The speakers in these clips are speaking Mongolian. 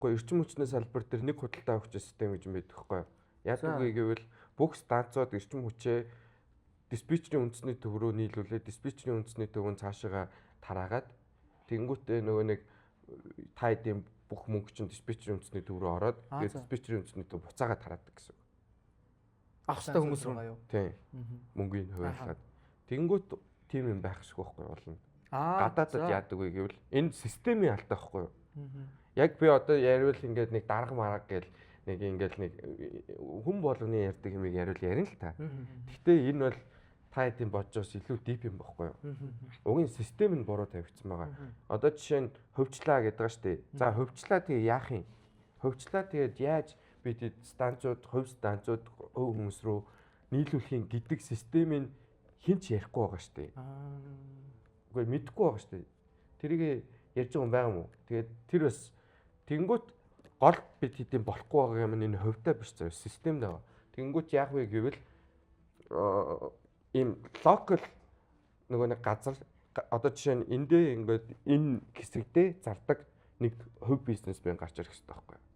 Гэхдээ эрчим хүчний салбар дээр нэг худалдаа авах систем гэж юм байдаг байхгүй юу? Яг үгүй гэвэл бүх станцууд эрчим хүчээ диспетчерийн үндэсний төв рүү нийлүүлээд диспетчерийн үндэсний төвөнд цаашаа тараагаад тэнгуүтээ нөгөө нэг та хэдийн бүх мөнгө чинь диспетчерийн үндэсний төв рүү ороод тэгээд диспетчерийн үндэсний төв буцаагаа тараадаг гэсэн. Авах хэрэгтэй хүмүүс рүү гаяа. Тийм. Мөнгөний хуваалцаад. Тэнгуүт тийм юм байх шиг байхгүй болно. Гадаадд яадаг вэ гэвэл энэ системийн алтай байхгүй юу? Яг би одоо яривал ингээд нэг дарга марга гэл нэг ингээд нэг хүн болгоны ярьдаг юмыг яривал ярина л та. Гэхдээ энэ бол та хэдийн бодож илүү дип юм байхгүй юу? Угийн систем нь буруу тавигдсан байгаа. Одоо жишээ нь хөвчлаа гэдэг ба штэ. За хөвчлаа тэгээ яах юм? Хөвчлаа тэгээд яаж бид станцууд, хувь станцууд өв хүмүүс рүү нийлүүлэхийн гэдэг системийг хинч ярихгүй байгаа штэ. Үгүй мэдэхгүй байгаа штэ. Тэрийг ярьж байгаа юм байгаа юм уу? Тэгээд тэр бас тэнгуут гол бид хэдийн болохгүй байгаа юм энэ хувьтай биш зав системд байгаа. Тэнгуут яах вэ гэвэл ийм локал нөгөө нэг газар одоо жишээ нь эндээ ингээд энэ хэсэгдээ зардаг нэг хувь бизнес байн гарч ирэх хэрэгтэй байхгүй юу?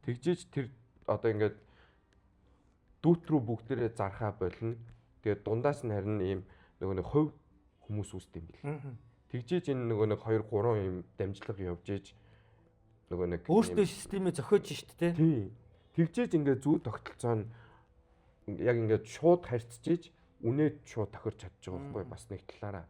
Тэгжиж тэр одоо ингээд дүүт рүү бүгдээрээ зархаа болно. Тэгээд дундаас нь харин ийм нөгөө нэг хувь хүмүүс үүсдэг юм бэл. Тэгжиж энэ нөгөө нэг 2 3 ийм дамжлага явж иж нөгөө нэг өөртөө системээ зохиож штт те. Тийм. Тэгжиж ингээд зүү тогтолцоо нь яг ингээд шууд харьцаж үнээд шууд тохирч чадчих байгаа байхгүй бас нэг талаараа.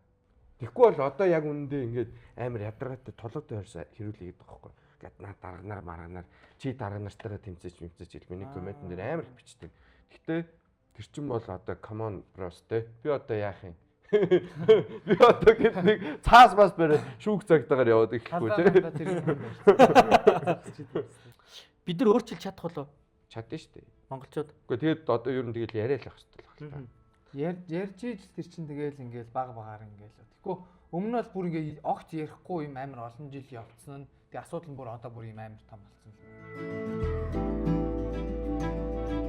Тэгэхгүй бол одоо яг үнэндээ ингээд амар ядаргаатай толгойтой хэрүүлээд байгаа байхгүй. Гэт наа дарганаар марганаар чи дарга нартайгаа тэмцэж ил миний комментэн дээр амар их бичдэг. Гэхдээ тэр чин бол одоо common bros те. Би одоо яах юм? Би одоо гэт нэг цаас бас барай шүүх цагтаагаар яваад ирэхгүй те. Бид нар өөрчилж чадах болов? Чадна шүү дээ. Монголчууд. Гэхдээ тэгээд одоо ер нь тэгэл яриа л ах хэрэгтэй л байна. Ярьж иж тэр чин тэгэл ингээл багаар ингээл. Тэгэхгүй өмнө нь бол бүр ингээ огт ярихгүй юм амар олон жил явцсан. Тэгээ асуудал нь бүр одоо бүр юм амар том болсон.